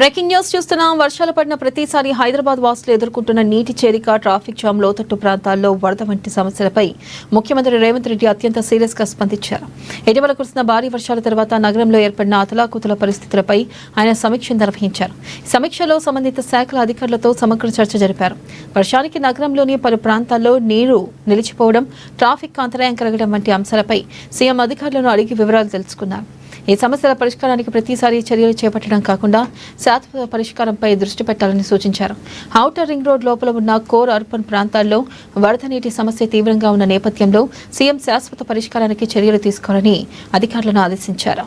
Breaking news చూస్తున్నాం. వర్షాలు పడిన ప్రతిసారి హైదరాబాద్ వాసులు ఎదుర్కొంటున్న నీటి చేరిక, ట్రాఫిక్ జామ్, లోతట్టు ప్రాంతాల్లో వరద వంటి సమస్యలపై ముఖ్యమంత్రి రేవంత్ రెడ్డి అత్యంత సీరియస్ గా స్పందించారు. ఇటీవల కురిసిన భారీ వర్షాల తర్వాత నగరంలో ఏర్పడిన అతలాకుతల పరిస్థితులపై ఆయన సమీక్ష నిర్వహించారు. సమీక్షలో సంబంధిత శాఖల అధికారులతో సమగ్ర చర్చ జరిపారు. వర్షానికి నగరంలోని పలు ప్రాంతాల్లో నీరు నిలిచిపోవడం, ట్రాఫిక్ అంతరాయం కలగడం వంటి అంశాలపై సీఎం అధికారులను అడిగి వివరాలు తెలుసుకున్నారు. ఈ సమస్యల పరిష్కారానికి ప్రతిసారి చర్యలు చేపట్టడం కాకుండా శాశ్వత పరిష్కారంపై దృష్టి పెట్టాలని సూచించారు. ఔటర్ రింగ్ రోడ్ లోపల ఉన్న కోర్ అర్బన్ ప్రాంతాల్లో వరద నీటి సమస్య తీవ్రంగా ఉన్న నేపథ్యంలో సీఎం శాశ్వత పరిష్కారానికి చర్యలు తీసుకోవాలని అధికారులను ఆదేశించారు.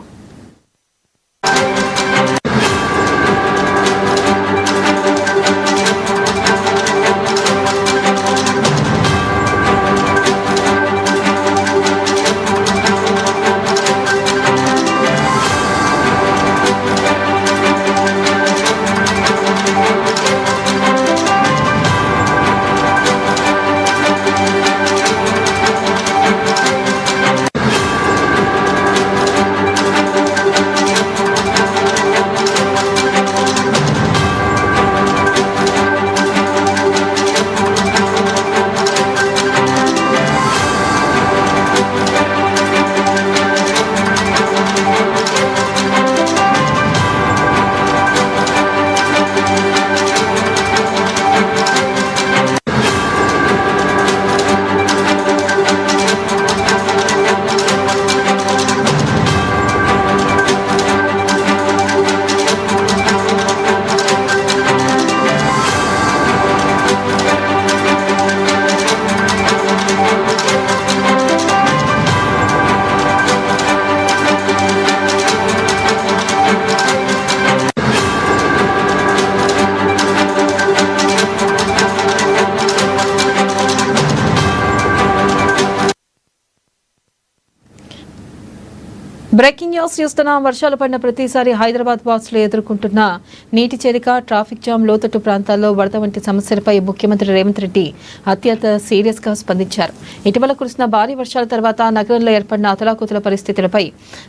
బ్రేకింగ్ న్యూస్ చూస్తున్నాం. వర్షాలు పడిన ప్రతిసారి హైదరాబాద్ వాసులు ఎదుర్కొంటున్న నీటి చేరిక, ట్రాఫిక్ జామ్, లోతట్టు ప్రాంతాల్లో వరద వంటి సమస్యలపై ముఖ్యమంత్రి రేవంత్ రెడ్డి అత్యంత సీరియస్ గా స్పందించారు. ఇటీవల కురిసిన భారీ వర్షాల తర్వాత నగరంలో ఏర్పడిన అతలాకుతల పరిస్థితులపై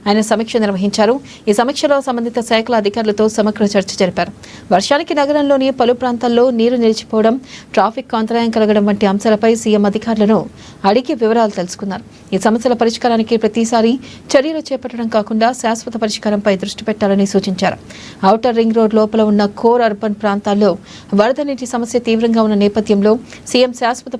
ఆయన సమీక్ష నిర్వహించారు. ఈ సమీక్షలో సంబంధిత శాఖల అధికారులతో సమగ్ర చర్చ జరిపారు. వర్షానికి నగరంలోని పలు ప్రాంతాల్లో నీరు నిలిచిపోవడం, ట్రాఫిక్ అంతరాయం కలగడం వంటి అంశాలపై సీఎం అధికారులను అడిగి వివరాలు తెలుసుకున్నారు. ఈ సమస్యల పరిష్కారానికి ప్రతిసారి చర్యలు చేపట్టడం కాకుండా శాశ్వత పరిష్కారంపై దృష్టి పెట్టాలని సూచించారు. ఔటర్ రింగ్ రోడ్ లోపల ఉన్న కోర్ అర్బన్ ప్రాంతాల్లో వరద నీటి సమస్య తీవ్రంగా ఉన్న నేపథ్యంలో సీఎం శాశ్వత